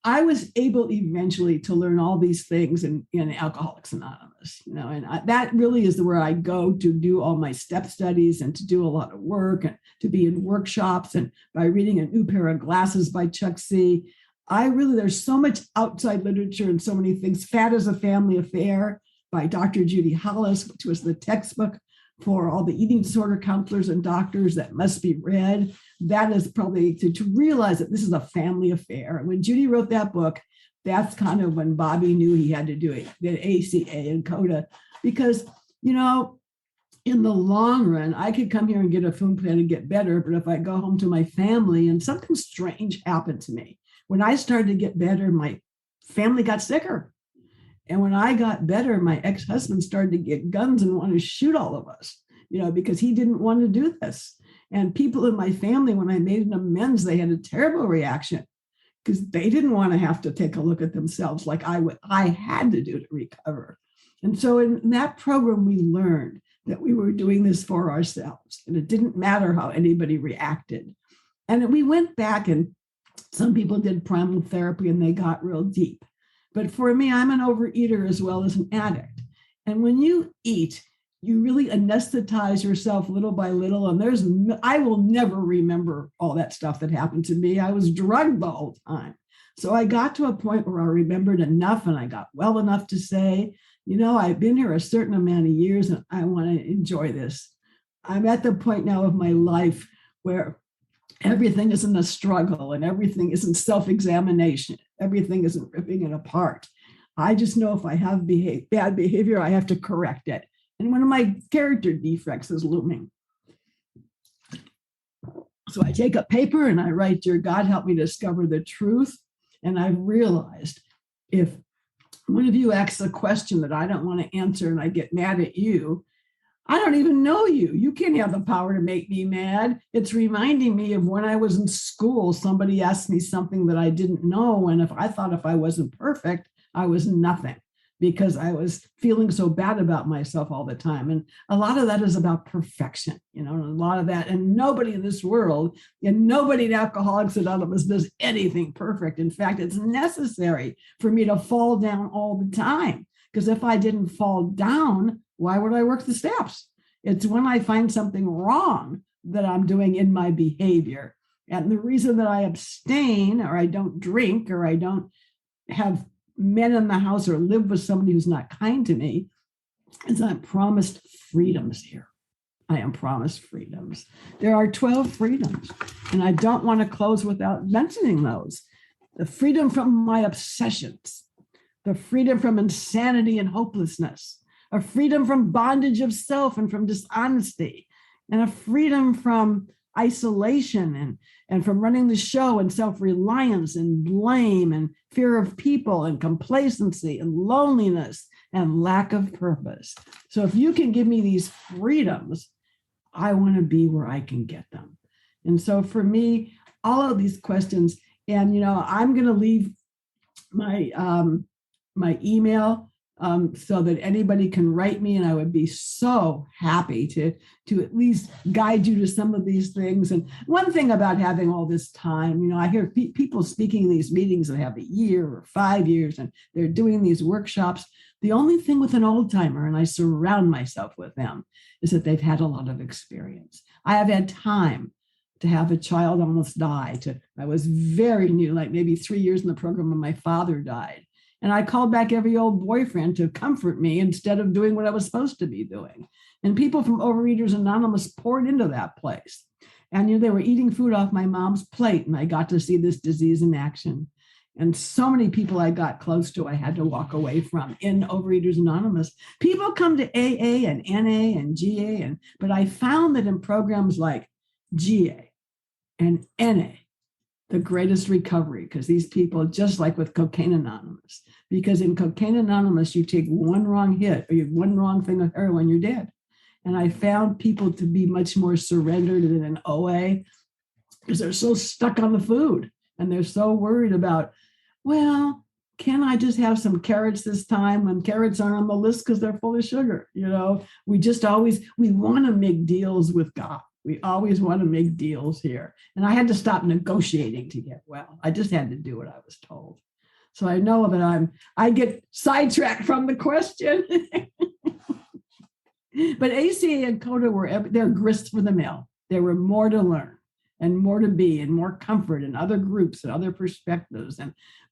I was able eventually to learn all these things in Alcoholics Anonymous, you know, and that really is where I go to do all my step studies and to do a lot of work and to be in workshops, and by reading A New Pair of Glasses by Chuck C. There's so much outside literature and so many things. Fat is a Family Affair by Dr. Judy Hollis, which was the textbook for all the eating disorder counselors and doctors that must be read. That is probably to realize that this is a family affair. And when Judy wrote that book, that's kind of when Bobby knew he had to do it, the ACA and CODA, because, you know, in the long run, I could come here and get a food plan and get better. But if I go home to my family and something strange happened to me, when I started to get better, my family got sicker. And when I got better, my ex-husband started to get guns and want to shoot all of us, you know, because he didn't want to do this. And people in my family, when I made an amends, they had a terrible reaction because they didn't want to have to take a look at themselves like I had to do to recover. And so in that program, we learned that we were doing this for ourselves, and it didn't matter how anybody reacted. And we went back, and some people did primal therapy and they got real deep. But for me, I'm an overeater as well as an addict. And when you eat, you really anesthetize yourself little by little. And I will never remember all that stuff that happened to me. I was drugged the whole time. So I got to a point where I remembered enough, and I got well enough to say, you know, I've been here a certain amount of years and I want to enjoy this. I'm at the point now of my life where everything isn't a struggle and everything isn't self-examination. Everything isn't ripping it apart. I just know if I have bad behavior, I have to correct it. And one of my character defects is looming. So I take a paper and I write, "Dear God, help me discover the truth." And I've realized if one of you asks a question that I don't want to answer and I get mad at you, I don't even know you. You can't have the power to make me mad. It's reminding me of when I was in school, somebody asked me something that I didn't know. And if I wasn't perfect, I was nothing because I was feeling so bad about myself all the time. And a lot of that is about perfection, you know, a lot of that. And nobody in this world and nobody in Alcoholics Anonymous does anything perfect. In fact, it's necessary for me to fall down all the time, because if I didn't fall down, why would I work the steps? It's when I find something wrong that I'm doing in my behavior. And the reason that I abstain, or I don't drink, or I don't have men in the house or live with somebody who's not kind to me, is I'm promised freedoms here. I am promised freedoms. There are 12 freedoms, and I don't want to close without mentioning those. The freedom from my obsessions, the freedom from insanity and hopelessness, a freedom from bondage of self and from dishonesty, and a freedom from isolation and from running the show and self-reliance and blame and fear of people and complacency and loneliness and lack of purpose. So if you can give me these freedoms, I want to be where I can get them. And so for me, all of these questions, and, you know, I'm going to leave my my email so that anybody can write me, and I would be so happy to at least guide you to some of these things. And one thing about having all this time, I hear people speaking in these meetings that have a year or 5 years, and they're doing these workshops. The only thing with an old timer, and I surround myself with them, is that they've had a lot of experience. I have had time to have a child almost die. I was very new, like maybe 3 years in the program when my father died. And I called back every old boyfriend to comfort me instead of doing what I was supposed to be doing. And people from Overeaters Anonymous poured into that place. And they were eating food off my mom's plate, and I got to see this disease in action. And so many people I got close to, I had to walk away from in Overeaters Anonymous. People come to AA and NA and GA, but I found that in programs like GA and NA, the greatest recovery, because these people, just like with Cocaine Anonymous, because in Cocaine Anonymous, you take one wrong hit or you have one wrong thing of heroin, you're dead. And I found people to be much more surrendered than in OA, because they're so stuck on the food and they're so worried about, well, can I just have some carrots this time when carrots aren't on the list because they're full of sugar? We want to make deals with God. We always want to make deals here. And I had to stop negotiating to get well. I just had to do what I was told. So I know that I get sidetracked from the question. But ACA and CODA they're grist for the mill. There were more to learn and more to be and more comfort and other groups and other perspectives.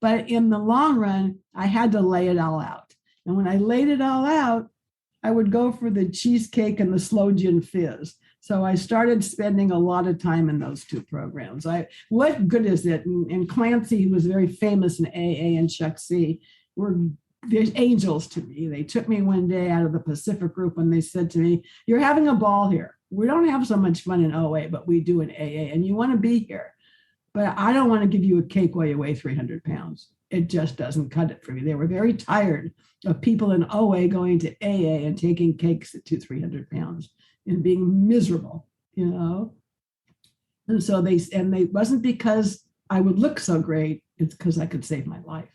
But in the long run, I had to lay it all out. And when I laid it all out, I would go for the cheesecake and the slow gin fizz. So I started spending a lot of time in those two programs. What good is it? And Clancy, who was very famous in AA, and Chuck C, there's angels to me. They took me one day out of the Pacific group and they said to me, "You're having a ball here. We don't have so much fun in OA, but we do in AA, and you want to be here. But I don't want to give you a cake while you weigh 300 pounds. It just doesn't cut it for me." They were very tired of people in OA going to AA and taking cakes at 300 pounds and being miserable, And so they wasn't because I would look so great, it's because I could save my life.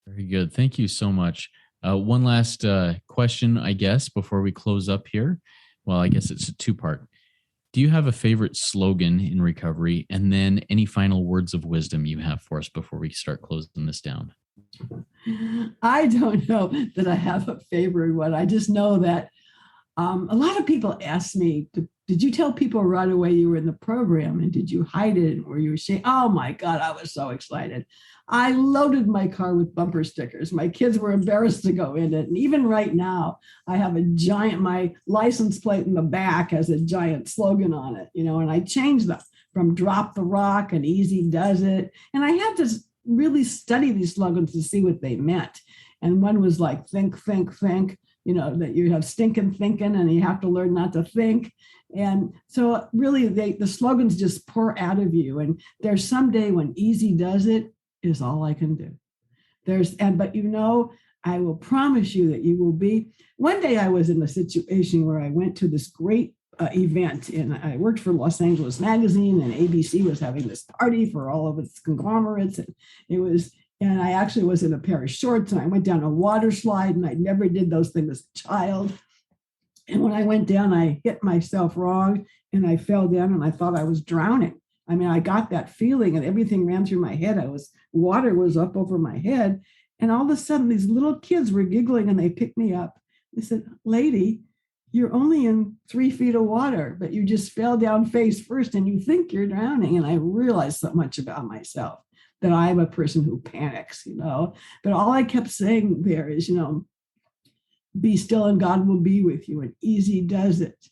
Very good. Thank you so much. One last question, I guess, before we close up here. Well, I guess it's a two-part. Do you have a favorite slogan in recovery? And then any final words of wisdom you have for us before we start closing this down? I don't know that I have a favorite one. I just know that a lot of people ask me, did you tell people right away you were in the program, and did you hide it, or you were saying, oh my God, I was so excited. I loaded my car with bumper stickers. My kids were embarrassed to go in it. And even right now, I have my license plate in the back has a giant slogan on it, and I changed them from Drop the Rock and Easy Does It. And I had to really study these slogans to see what they meant. And one was like, think, think, think, that you have stinking thinking and you have to learn not to think. And so really the slogans just pour out of you. And there's someday when Easy Does It is all I can do. But I will promise you that you will be. One day I was in a situation where I went to this great event, and I worked for Los Angeles Magazine, and ABC was having this party for all of its conglomerates, and I actually was in a pair of shorts, and I went down a water slide, and I never did those things as a child. And when I went down, I hit myself wrong, and I fell down, and I thought I was drowning. I mean, I got that feeling, and everything ran through my head. Water was up over my head, and all of a sudden, these little kids were giggling, and they picked me up. They said, "Lady, you're only in 3 feet of water, but you just fell down face first and you think you're drowning." And I realized so much about myself, that I'm a person who panics, But all I kept saying there is, be still and God will be with you, and Easy Does It,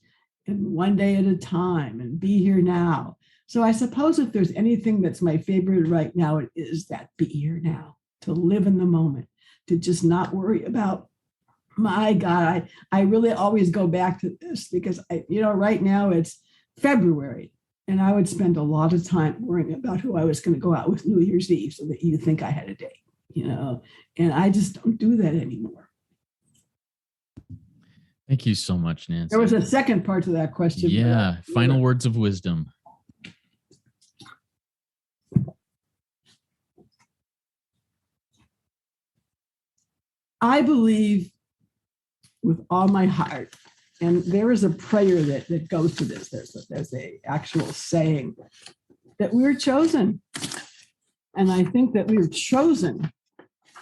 and one day at a time, and be here now. So I suppose if there's anything that's my favorite right now, it is that be here now, to live in the moment, to just not worry about, my God, I really always go back to this because right now it's February, and I would spend a lot of time worrying about who I was going to go out with New Year's Eve so that you think I had a date, and I just don't do that anymore. Thank you so much, Nanci. There was a second part to that question. Yeah. Final words of wisdom. I believe with all my heart, and there is a prayer that goes to this. There's a actual saying that we're chosen. And I think that we're chosen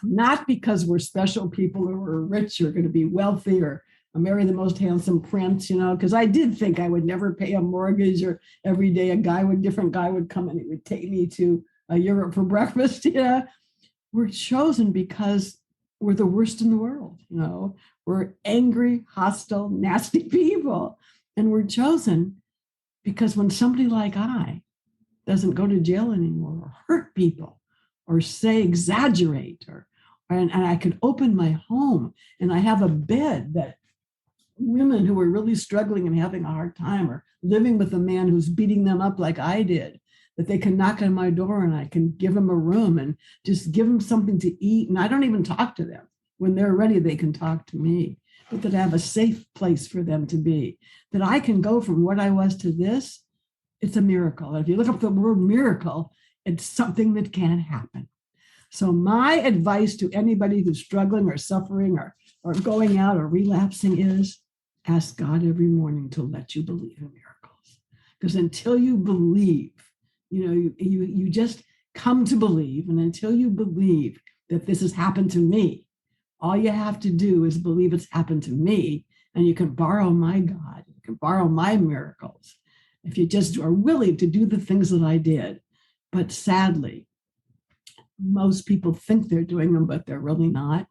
not because we're special people or we're rich or going to be wealthy or marry the most handsome prince, because I did think I would never pay a mortgage, or every day different guy would come and he would take me to Europe for breakfast. We're chosen because we're the worst in the world. We're angry, hostile, nasty people. And we're chosen because when somebody like I doesn't go to jail anymore or hurt people or exaggerate, and I could open my home and I have a bed that women who are really struggling and having a hard time or living with a man who's beating them up like I did, that they can knock on my door and I can give them a room and just give them something to eat. And I don't even talk to them. When they're ready, they can talk to me, but that I have a safe place for them to be, that I can go from what I was to this. It's a miracle. And if you look up the word miracle, it's something that can happen. So my advice to anybody who's struggling or suffering or going out or relapsing is ask God every morning to let you believe in miracles. Because until you believe, you just come to believe. And until you believe that this has happened to me, all you have to do is believe it's happened to me. And you can borrow my God. You can borrow my miracles if you just are willing to do the things that I did. But sadly, most people think they're doing them, but they're really not.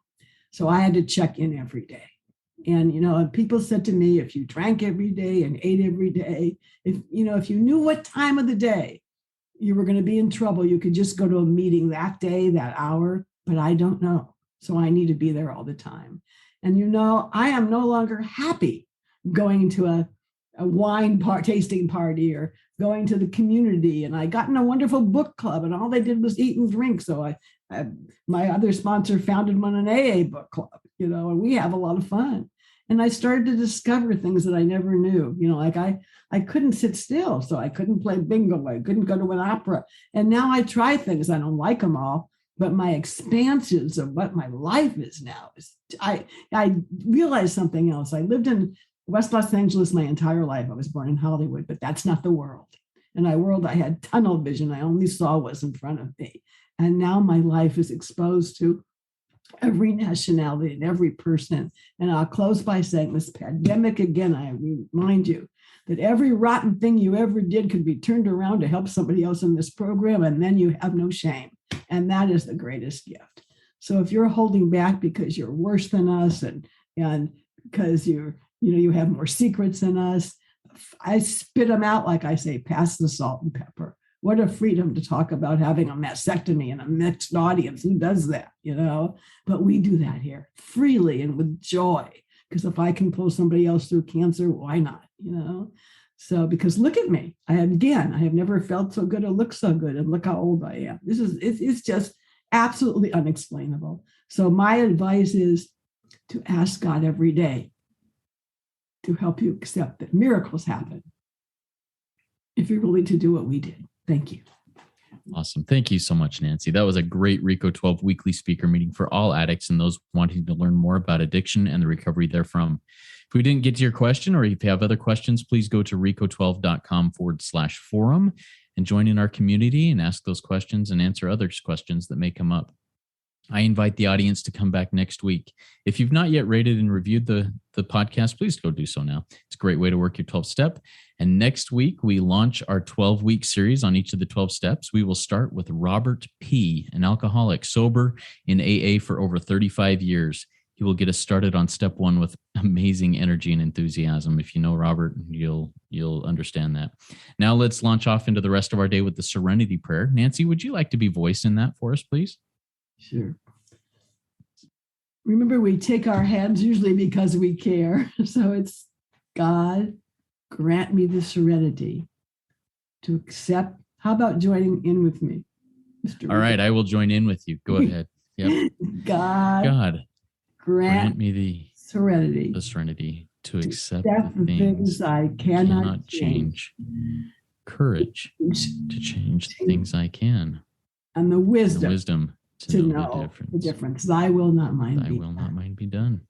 So I had to check in every day. And, people said to me, if you drank every day and ate every day, if you knew what time of the day you were going to be in trouble, you could just go to a meeting that day, that hour, but I don't know. So I need to be there all the time. And, I am no longer happy going to a wine tasting party or going to the community. And I got in a wonderful book club and all they did was eat and drink. So my other sponsor founded an AA book club, and we have a lot of fun. And I started to discover things that I never knew, like I couldn't sit still. So I couldn't play bingo. I couldn't go to an opera. And now I try things. I don't like them all, but my expanses of what my life is now is, I realized something else. I lived in West Los Angeles my entire life. I was born in Hollywood, but that's not the world. In my world, I had tunnel vision. I only saw what's in front of me. And now my life is exposed to every nationality and every person. And I'll close by saying this pandemic, again, I remind you that every rotten thing you ever did could be turned around to help somebody else in this program. And then you have no shame. And that is the greatest gift. So if you're holding back because you're worse than us and because you have more secrets than us, I spit them out, like I say, pass the salt and pepper. What a freedom to talk about having a mastectomy in a mixed audience. Who does that, But we do that here freely and with joy. Because if I can pull somebody else through cancer, why not, So, because look at me. I have never felt so good or looked so good. And look how old I am. It's just absolutely unexplainable. So my advice is to ask God every day to help you accept that miracles happen if you're willing to do what we did. Thank you. Awesome. Thank you so much, Nanci. That was a great RICO 12 weekly speaker meeting for all addicts and those wanting to learn more about addiction and the recovery therefrom. If we didn't get to your question or if you have other questions, please go to rico12.com/forum and join in our community and ask those questions and answer others' questions that may come up. I invite the audience to come back next week. If you've not yet rated and reviewed the podcast, please go do so now. It's a great way to work your 12 step. And next week, we launch our 12-week series on each of the 12 steps. We will start with Robert P., an alcoholic, sober in AA for over 35 years. He will get us started on step 1 with amazing energy and enthusiasm. If you know Robert, you'll understand that. Now let's launch off into the rest of our day with the Serenity Prayer. Nanci, would you like to be voicing that for us, please? Sure. Remember, we take our hands usually because we care. So it's God, grant me the serenity to accept. How about joining in with me, Mr. All right, I will join in with you. Go ahead. Yep. God, grant me the serenity to accept the things I cannot change. Courage to change the things I can. And the wisdom to know the difference. Thy will, not mine, Thy will, not mine be done.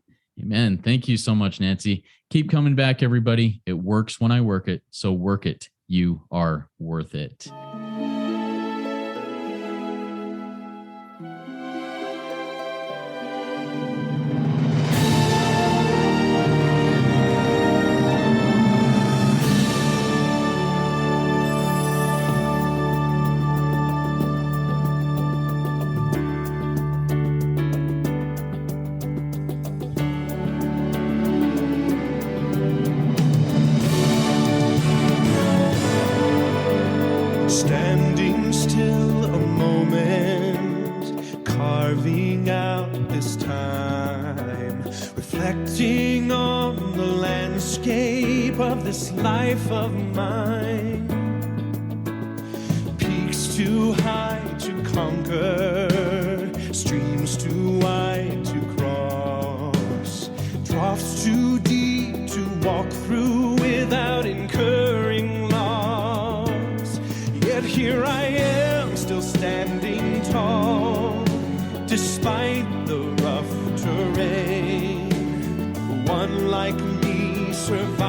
Amen. Thank you so much, Nanci. Keep coming back, everybody. It works when I work it, so work it. You are worth it. Standing still a moment, carving out this time, reflecting on the landscape of this life of mine. Peaks too high to conquer, streams too wide to cross, troughs too deep to walk through without incurring loss. Yet here I am, still standing tall, despite the rough terrain. One like me survived